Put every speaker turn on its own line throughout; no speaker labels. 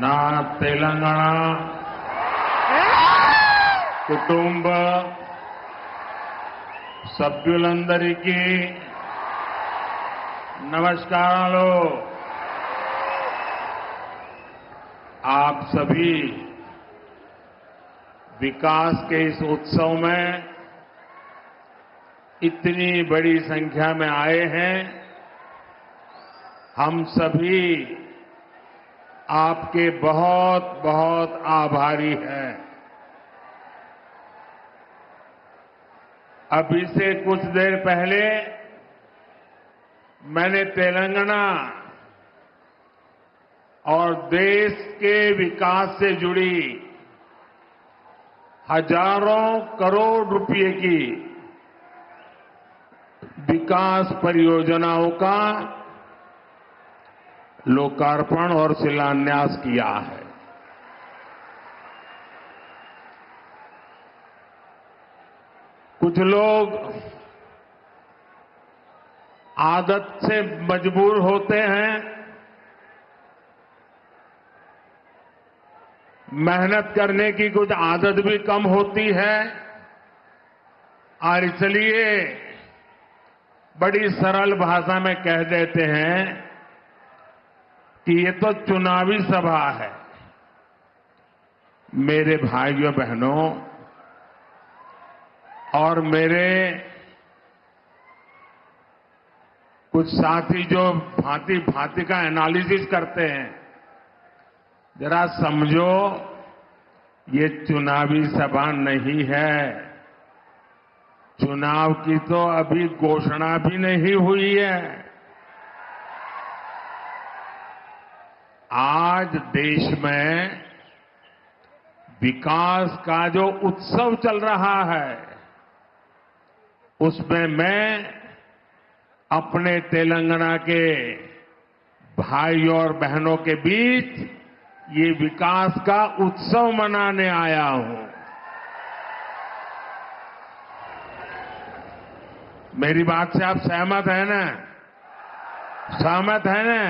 నా తెలంగాణ కుటుంబ సభ్యులందరికీ नमस्कारालो। आप सभी विकास के इस उत्सव में इतनी बड़ी संख्या में आए हैं। हम सभी आपके बहुत बहुत आभारी हैं। अभी से कुछ देर पहले मैंने तेलंगाना और देश के विकास से जुड़ी हजारों करोड़ रुपए की विकास परियोजनाओं का लोकार्पण और शिलान्यास किया है। कुछ लोग आदत से मजबूर होते हैं, मेहनत करने की कुछ आदत भी कम होती है और इसलिए बड़ी सरल भाषा में कह देते हैं कि ये तो चुनावी सभा है। मेरे भाइयों बहनों और मेरे कुछ साथी जो भांति भांति का एनालिसिस करते हैं, जरा समझो ये चुनावी सभा नहीं है। चुनाव की तो अभी घोषणा भी नहीं हुई है। आज देश में विकास का जो उत्सव चल रहा है उसमें मैं अपने तेलंगाना के भाइयों और बहनों के बीच ये विकास का उत्सव मनाने आया हूं। मेरी बात से आप सहमत हैं ना? सहमत हैं ना?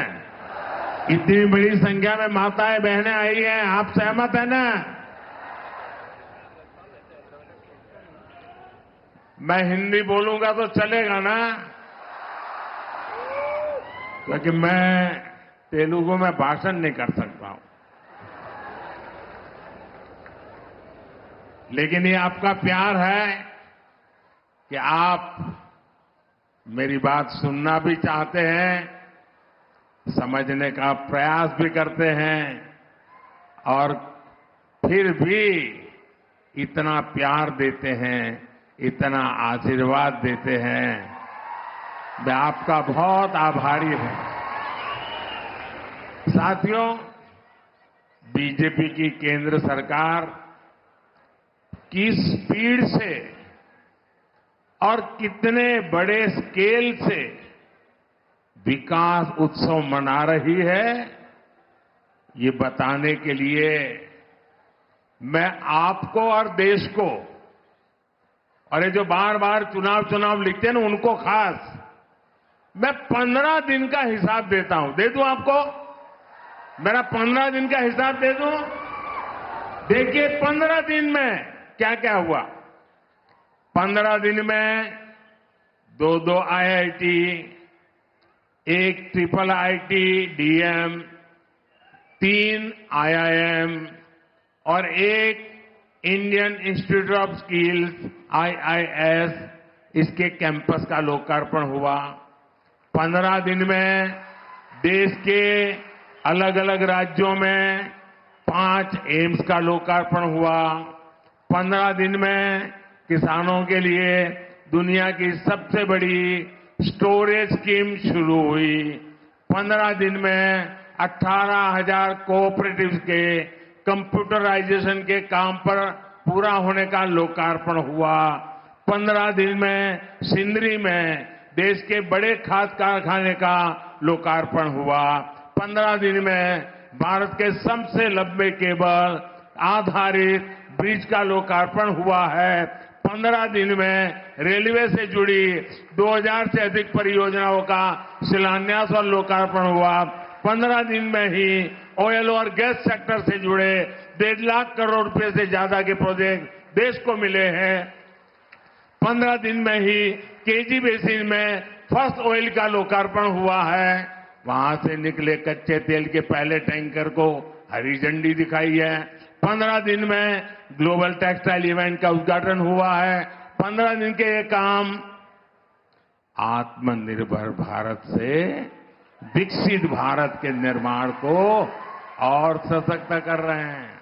इतनी बड़ी संख्या में माताएं बहनें आई हैं, आप सहमत हैं ना? मैं हिंदी बोलूंगा तो चलेगा ना? क्योंकि मैं तेलुगु में भाषण नहीं कर सकता हूं, लेकिन ये आपका प्यार है कि आप मेरी बात सुनना भी चाहते हैं, समझने का प्रयास भी करते हैं और फिर भी इतना प्यार देते हैं, इतना आशीर्वाद देते हैं। मैं आपका बहुत आभारी हूं। साथियों, बीजेपी की केंद्र सरकार किस स्पीड से और कितने बड़े स्केल से विकास उत्सव मना रही है, ये बताने के लिए मैं आपको और देश को, और ये जो बार बार चुनाव लिखते हैं ना उनको खास, मैं 15 दिन का हिसाब देता हूं। दे दूं आपको? मेरा 15 दिन का हिसाब दे दूं? देखिए 15 दिन में क्या क्या हुआ। 15 दिन में 2 IIT, 1 IIIT DM, 3 IIM और 1 Indian institute of skills IIS, इसके कैंपस का लोकार्पण हुआ। 15 दिन में देश के अलग अलग राज्यों में 5 एम्स का लोकार्पण हुआ। 15 दिन में किसानों के लिए दुनिया की सबसे बड़ी स्टोरेज स्कीम शुरू हुई। 15 दिन में 18,000 कोऑपरेटिव्स के कंप्यूटराइजेशन के काम पर पूरा होने का लोकार्पण हुआ। 15 दिन में सिंदरी में देश के बड़े खाद कारखाने का लोकार्पण हुआ। 15 दिन में भारत के सबसे लंबे केबल आधारित ब्रिज का लोकार्पण हुआ है। 15 दिन में रेलवे से जुड़ी 2000 से अधिक परियोजनाओं का शिलान्यास और लोकार्पण हुआ। 15 दिन में ही ऑयल और गैस सेक्टर से जुड़े 1.5 लाख करोड़ रुपए से ज्यादा के प्रोजेक्ट देश को मिले हैं। 15 दिन में ही केजी बेसिन में फर्स्ट ऑयल का लोकार्पण हुआ है। वहां से निकले कच्चे तेल के पहले टैंकर को हरी झंडी दिखाई है। 15 दिन में ग्लोबल टेक्सटाइल इवेंट का उद्घाटन हुआ है। 15 दिन के ये काम आत्मनिर्भर भारत से विकसित भारत के निर्माण को और सशक्त कर रहे हैं।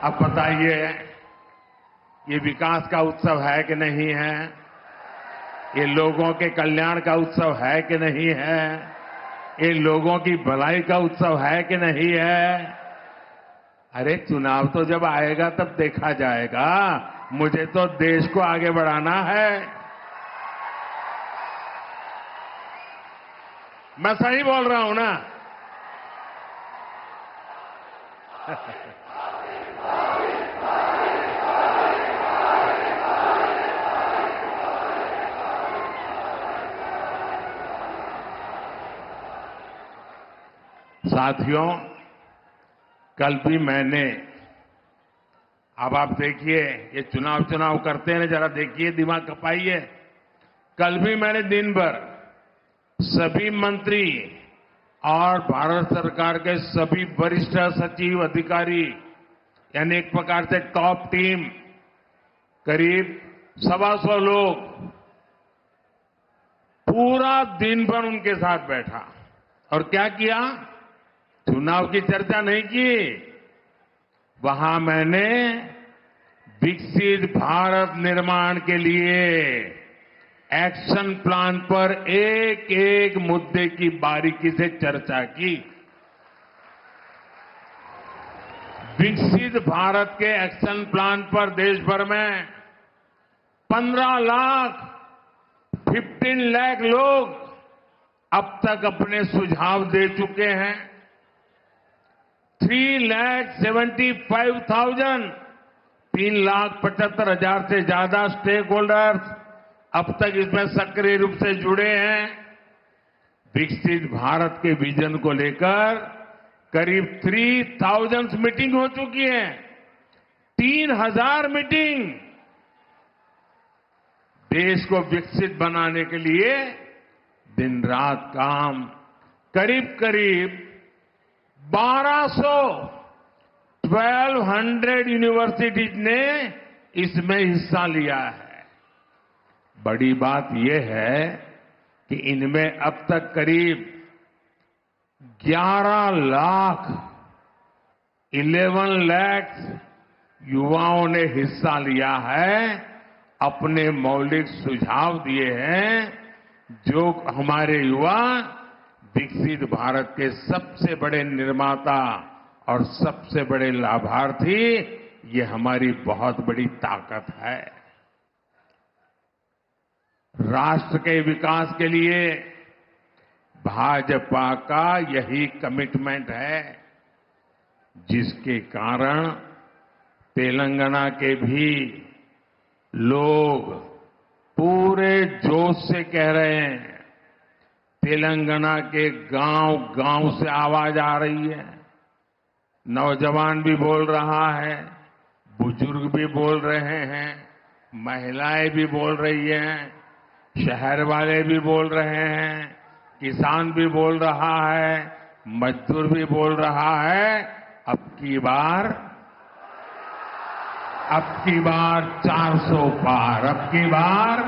अब बताइए, ये विकास का उत्सव है कि नहीं है? ये लोगों के कल्याण का उत्सव है कि नहीं है? ये लोगों की भलाई का उत्सव है कि नहीं है? अरे चुनाव तो जब आएगा तब देखा जाएगा। मुझे तो देश को आगे बढ़ाना है। मैं सही बोल रहा हूं ना? साथियों, कल भी मैंने, अब आप देखिए, ये चुनाव करते हैं, जरा देखिए, दिमाग खपाइए। कल भी मैंने दिन भर सभी मंत्री और भारत सरकार के सभी वरिष्ठ सचिव अधिकारी, यानी एक प्रकार से टॉप टीम, करीब 125 लोग, पूरा दिन भर उनके साथ बैठा और क्या किया? चुनाव की चर्चा नहीं की। वहां मैंने विकसित भारत निर्माण के लिए एक्शन प्लान पर एक एक मुद्दे की बारीकी से चर्चा की। विकसित भारत के एक्शन प्लान पर देश भर में 15 लाख लोग अब तक अपने सुझाव दे चुके हैं। 3,75,000 से ज्यादा स्टेक होल्डर्स अब तक इसमें सक्रिय रूप से जुड़े हैं। विकसित भारत के विजन को लेकर करीब 3,000 मीटिंग हो चुकी है। 3,000 मीटिंग। देश को विकसित बनाने के लिए दिन रात काम, करीब 1200 यूनिवर्सिटीज ने इसमें हिस्सा लिया है। बड़ी बात यह है कि इनमें अब तक करीब 11 लाख युवाओं ने हिस्सा लिया है, अपने मौलिक सुझाव दिए हैं, जो हमारे युवा विकसित भारत के सबसे बड़े निर्माता और सबसे बड़े लाभार्थी, ये हमारी बहुत बड़ी ताकत है। राष्ट्र के विकास के लिए भाजपा का यही कमिटमेंट है, जिसके कारण तेलंगाना के भी लोग पूरे जोश से कह रहे हैं। तेलंगाना के गांव से आवाज आ रही है। नौजवान भी बोल रहा है, बुजुर्ग भी बोल रहे हैं, महिलाएं भी बोल रही हैं, शहर वाले भी बोल रहे हैं, किसान भी बोल रहा है, मजदूर भी बोल रहा है। अब की बार 400 पार, अब की बार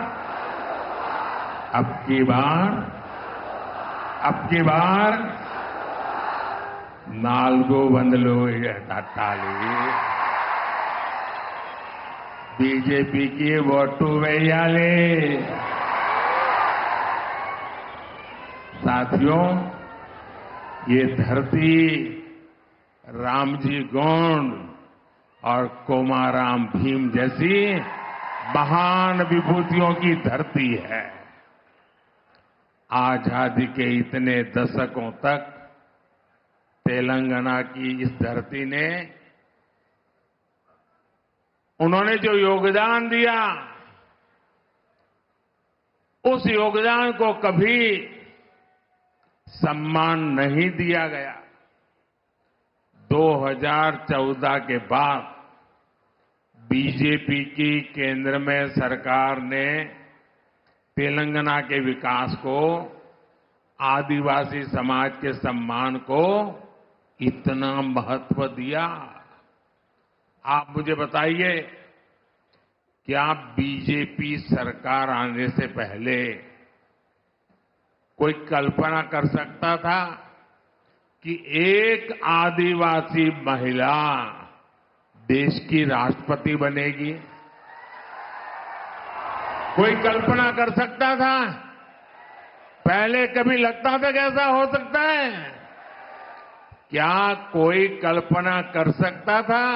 4 వందలు తట్టాలి, బీజేపీకి ఓటు వేయాలి। साथियों, ये धरती रामजी गोंड और कोमाराम भीम जैसी महान विभूतियों की धरती है। आजादी के इतने दशकों तक तेलंगाना की इस धरती ने, उन्होंने जो योगदान दिया, उस योगदान को कभी सम्मान नहीं दिया गया। 2014 के बाद बीजेपी की केंद्र में सरकार ने तेलंगाना के विकास को, आदिवासी समाज के सम्मान को इतना महत्व दिया। आप मुझे बताइए, क्या बीजेपी सरकार आने से पहले कोई कल्पना कर सकता था कि एक आदिवासी महिला देश की राष्ट्रपति बनेगी? कोई कल्पना कर सकता था? पहले कभी लगता था कि ऐसा हो सकता है? क्या कोई कल्पना कर सकता था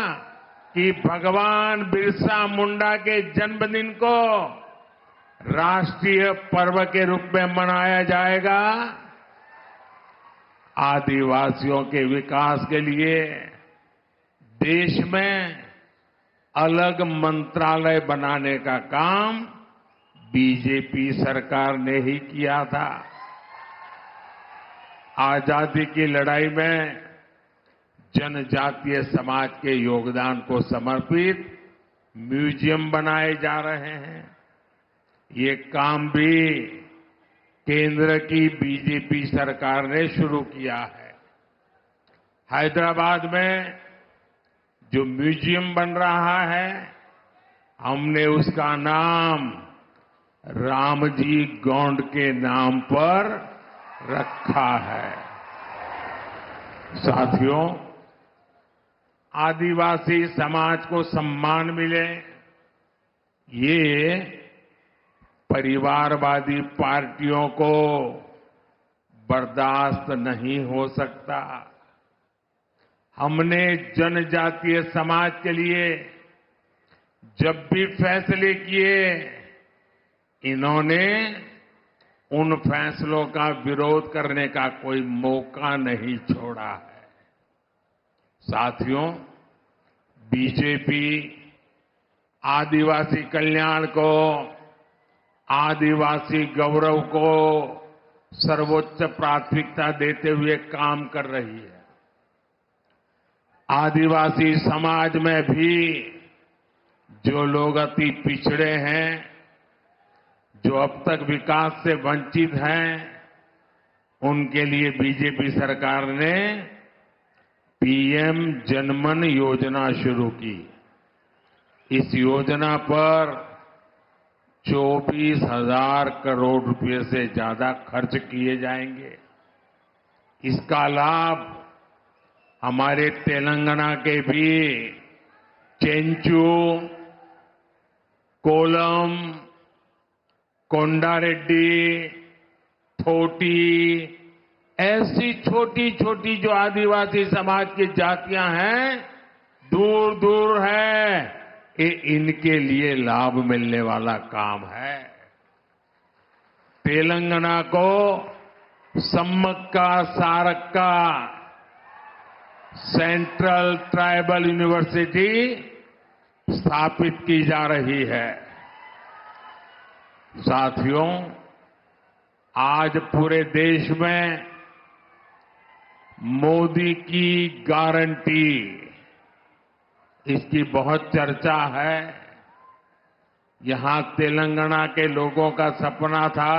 कि भगवान बिरसा मुंडा के जन्मदिन को राष्ट्रीय पर्व के रूप में मनाया जाएगा? आदिवासियों के विकास के लिए देश में अलग मंत्रालय बनाने का काम बीजेपी सरकार ने ही किया था। आजादी की लड़ाई में जनजातीय समाज के योगदान को समर्पित म्यूजियम बनाए जा रहे हैं। ये काम भी केंद्र की बीजेपी सरकार ने शुरू किया है। हैदराबाद में जो म्यूजियम बन रहा है, हमने उसका नाम रामजी गोंड के नाम पर रखा है। साथियों, आदिवासी समाज को सम्मान मिले, ये परिवारवादी पार्टियों को बर्दाश्त नहीं हो सकता। हमने जनजातीय समाज के लिए जब भी फैसले किए, इन्होंने उन फैसलों का विरोध करने का कोई मौका नहीं छोड़ा है। साथियों, बीजेपी आदिवासी कल्याण को, आदिवासी गौरव को सर्वोच्च प्राथमिकता देते हुए काम कर रही है। आदिवासी समाज में भी जो लोग अति पिछड़े हैं, जो अब तक विकास से वंचित हैं, उनके लिए बीजेपी सरकार ने पीएम जनमन योजना शुरू की। इस योजना पर 24,000 करोड़ रुपए से ज्यादा खर्च किए जाएंगे। इसका लाभ हमारे तेलंगाना के भी चेंचू, कोलम, कोंडारेड्डी, थोटी, ऐसी छोटी छोटी जो आदिवासी समाज की जातियां हैं, दूर दूर है, ये इनके लिए लाभ मिलने वाला काम है। तेलंगाना को Sammakka Sarakka central tribal university स्थापित की जा रही है। साथियों, आज पूरे देश में मोदी की गारंटी, इसकी बहुत चर्चा है। यहां तेलंगाना के लोगों का सपना था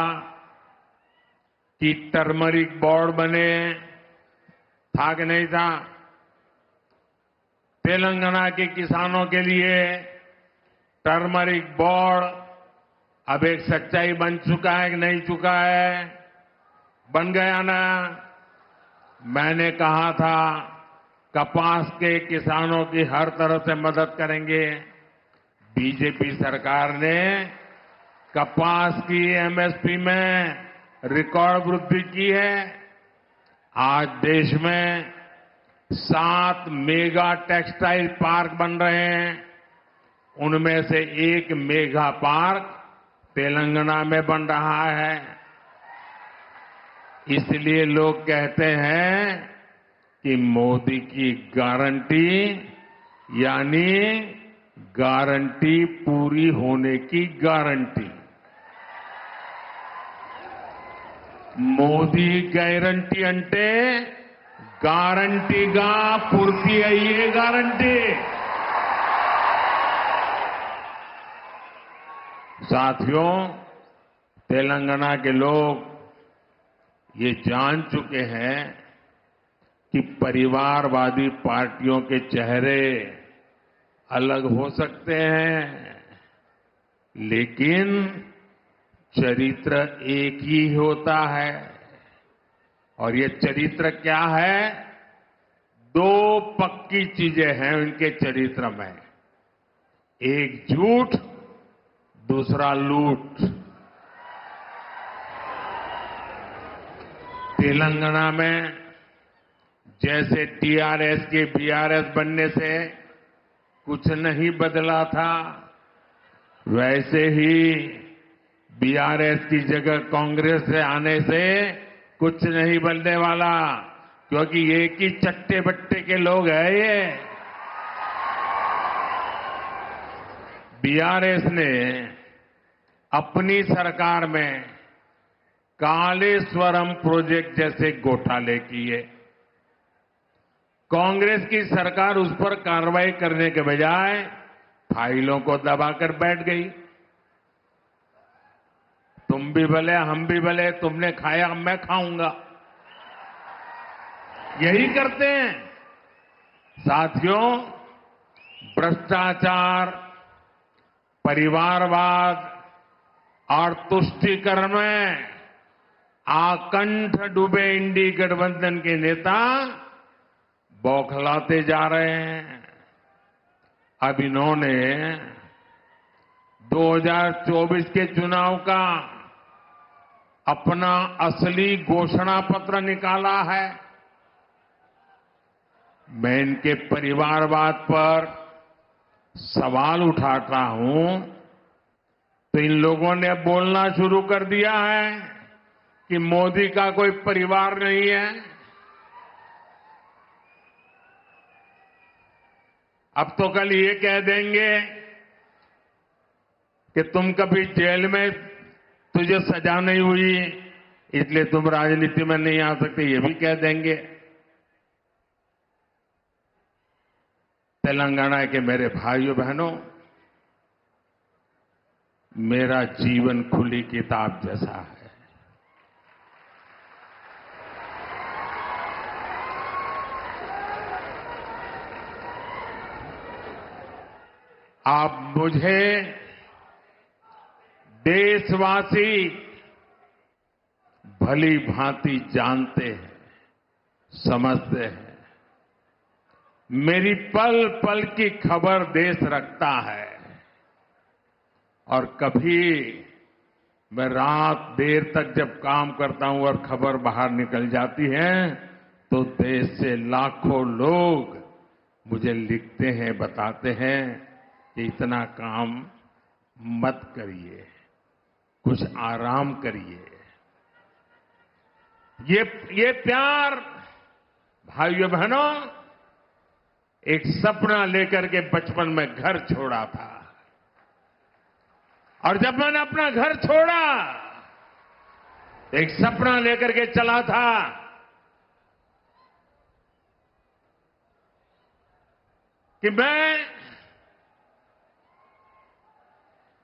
कि टर्मरिक बोर्ड बने, था कि नहीं था? तेलंगाना के किसानों के लिए टर्मरिक बोर्ड अब एक सच्चाई बन चुका है कि नहीं चुका है? बन गया ना? मैंने कहा था कपास के किसानों की हर तरह से मदद करेंगे। बीजेपी सरकार ने कपास की एमएसपी में रिकॉर्ड वृद्धि की है। आज देश में 7 मेगा टेक्सटाइल पार्क बन रहे हैं। उनमें से एक मेगा पार्क तेलंगाना में बन रहा है। इसलिए लोग कहते हैं कि मोदी की गारंटी यानी गारंटी पूरी होने की गारंटी। మోదీ గ్యారంటీ అంటే गारंटी का पूर्ति है ये गारंटी। साथियों, तेलंगाना के लोग ये जान चुके हैं कि परिवारवादी पार्टियों के चेहरे अलग हो सकते हैं, लेकिन चरित्र एक ही होता है। और ये चरित्र क्या है? दो पक्की चीजें हैं उनके चरित्र में, एक झूठ, दूसरा लूट। तेलंगाना में जैसे टीआरएस के बीआरएस बनने से कुछ नहीं बदला था, वैसे ही बीआरएस की जगह कांग्रेस से आने से कुछ नहीं बदलने वाला, क्योंकि एक ही चट्टे बट्टे के लोग हैं ये। बीआरएस ने अपनी सरकार में कालेश्वरम प्रोजेक्ट जैसे घोटाले किए। कांग्रेस की सरकार उस पर कार्रवाई करने के बजाय फाइलों को दबाकर बैठ गई। तुम भी भले हम भी भले, तुमने खाया मैं खाऊंगा, यही करते हैं। साथियों, भ्रष्टाचार, परिवारवाद और तुष्टीकरण में आकंठ डूबे इंडी गठबंधन के नेता बौखलाते जा रहे हैं। अब इन्होंने 2024 के चुनाव का अपना असली घोषणा पत्र निकाला है। मैं इनके परिवारवाद पर सवाल उठाता हूं तो इन लोगों ने बोलना शुरू कर दिया है कि मोदी का कोई परिवार नहीं है। अब तो कल ये कह देंगे कि तुम कभी जेल में तुझे सजा नहीं हुई इसलिए तुम राजनीति में नहीं आ सकते, ये भी कह देंगे। तेलंगाना के मेरे भाइयों बहनों, मेरा जीवन खुली किताब जैसा है। आप मुझे देशवासी भली भांति जानते हैं, समझते हैं। मेरी पल पल की खबर देश रखता है और कभी मैं रात देर तक जब काम करता हूं और खबर बाहर निकल जाती है तो देश से लाखों लोग मुझे लिखते हैं, बताते हैं कि इतना काम मत करिए, कुछ आराम करिए। ये प्यार भाइयों बहनों, एक सपना लेकर के बचपन में घर छोड़ा था और जब मैंने अपना घर छोड़ा एक सपना लेकर के चला था कि मैं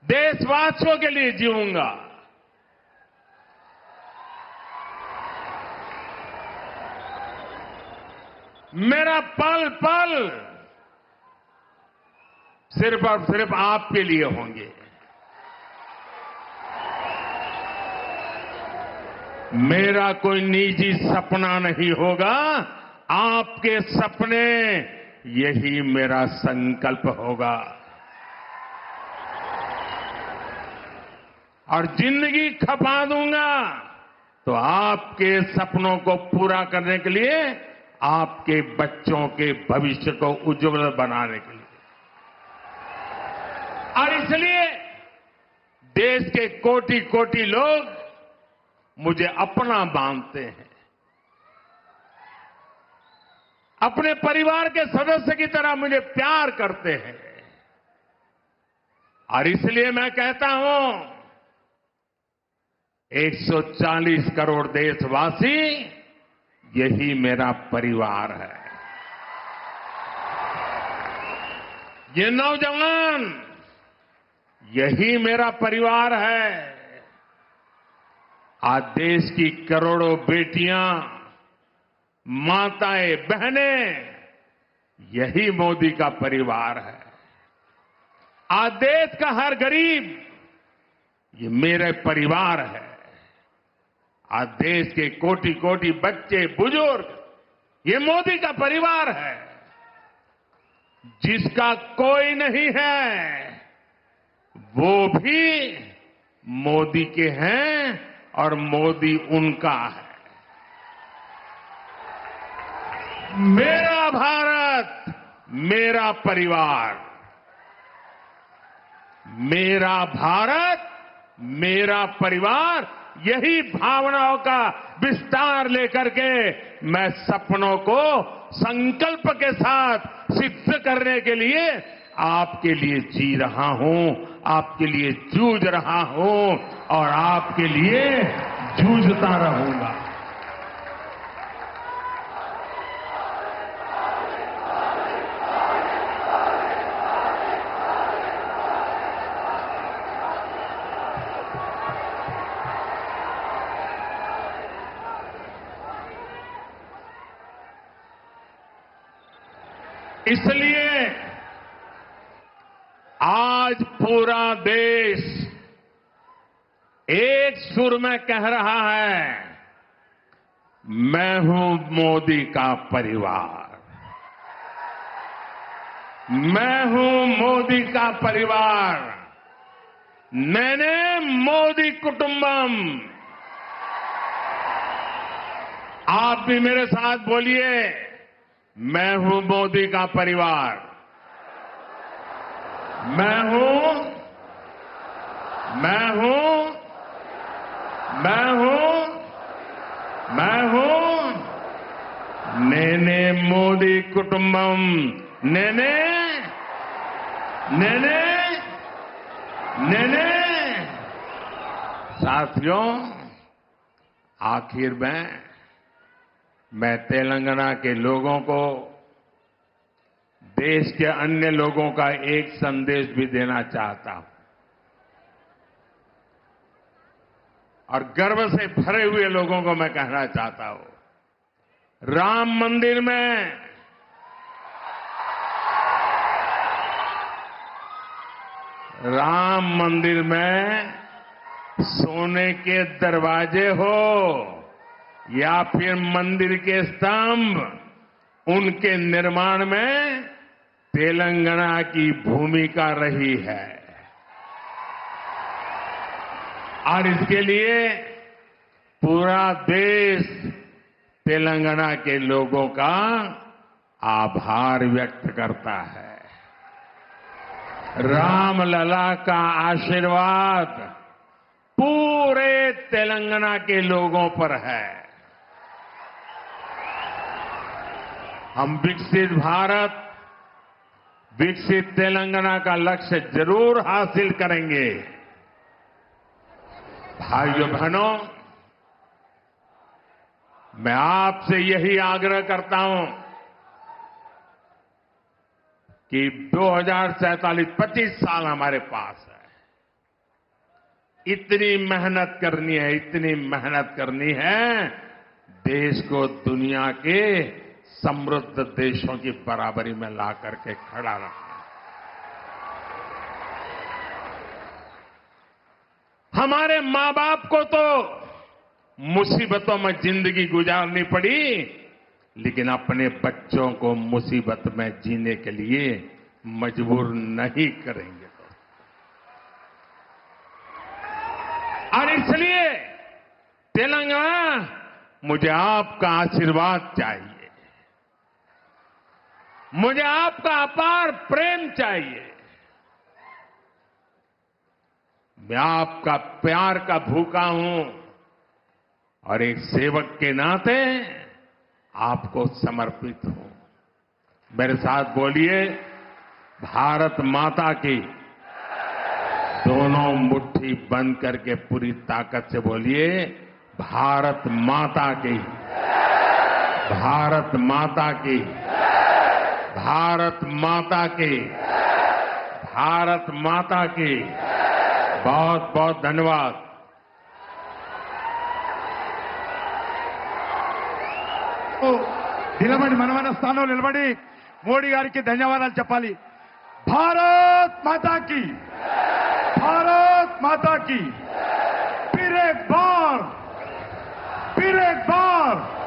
देशवासियों के लिए जीऊंगा। मेरा पल पल सिर्फ और सिर्फ आपके लिए होंगे। मेरा कोई निजी सपना नहीं होगा, आपके सपने, यही मेरा संकल्प होगा। और जिंदगी खपा दूंगा तो आपके सपनों को पूरा करने के लिए, आपके बच्चों के भविष्य को उज्जवल बनाने के लिए। और इसलिए देश के कोटि कोटि लोग मुझे अपना मानते हैं, अपने परिवार के सदस्य की तरह मुझे प्यार करते हैं। और इसलिए मैं कहता हूं 140 करोड़ देशवासी यही मेरा परिवार है। ये नौजवान, यही मेरा परिवार है। आज देश की करोड़ों बेटियां, माताएं, बहनें, यही मोदी का परिवार है। आज देश का हर गरीब, ये मेरे परिवार है। आज देश के कोटि कोटि बच्चे, बुजुर्ग, ये मोदी का परिवार है। जिसका कोई नहीं है, वो भी मोदी के हैं और मोदी उनका है। मेरा भारत, मेरा परिवार। मेरा भारत, मेरा परिवार, यही भावनाओं का विस्तार लेकर के मैं सपनों को संकल्प के साथ सिद्ध करने के लिए आपके लिए जी रहा हूं, आपके लिए जूझ रहा हूं और आपके लिए जूझता रहूंगा। इसलिए आज पूरा देश एक सुर में कह रहा है, मैं हूं मोदी का परिवार। मैं हूं मोदी का परिवार। नेने मोदी कुटुंबम। आप भी मेरे साथ बोलिए, मैं हूं मोदी का परिवार। मैं हूं, मैं हूं, मैं हूं, मैं हूं नेने मोदी कुटुंबम। नेने, नेने, नेने। साथियों, आखिर में मैं तेलंगाना के लोगों को, देश के अन्य लोगों का एक संदेश भी देना चाहता हूं और गर्व से भरे हुए लोगों को मैं कहना चाहता हूं, राम मंदिर में सोने के दरवाजे हो या फिर मंदिर के स्तंभ, उनके निर्माण में तेलंगाना की भूमिका रही है और इसके लिए पूरा देश तेलंगाना के लोगों का आभार व्यक्त करता है। रामलला का आशीर्वाद पूरे तेलंगाना के लोगों पर है। हम विकसित भारत, विकसित तेलंगाना का लक्ष्य जरूर हासिल करेंगे। भाइयों बहनों, मैं आपसे यही आग्रह करता हूं कि 2047 25 साल हमारे पास है। इतनी मेहनत करनी है, इतनी मेहनत करनी है, देश को दुनिया के समृद्ध देशों की बराबरी में ला करके खड़ा रखना। हमारे मां बाप को तो मुसीबतों में जिंदगी गुजारनी पड़ी, लेकिन अपने बच्चों को मुसीबत में जीने के लिए मजबूर नहीं करेंगे। और इसलिए तेलंगाना, मुझे आपका आशीर्वाद चाहिए, मुझे आपका अपार प्रेम चाहिए। मैं आपका प्यार का भूखा हूं और एक सेवक के नाते आपको समर्पित हूं। मेरे साथ बोलिए, भारत माता की। दोनों मुट्ठी बंद करके पूरी ताकत से बोलिए, भारत माता की। भारत माता की, भारत माता की, भारत माता की। बहुत बहुत धन्यवाद।
నిలబడి మన స్థానంలో నిలబడి మోడీ గారికి ధన్యవాదాలు చెప్పాలి. భారత్ మాతాకి, భారత్ మాతాకి, फिर एक बार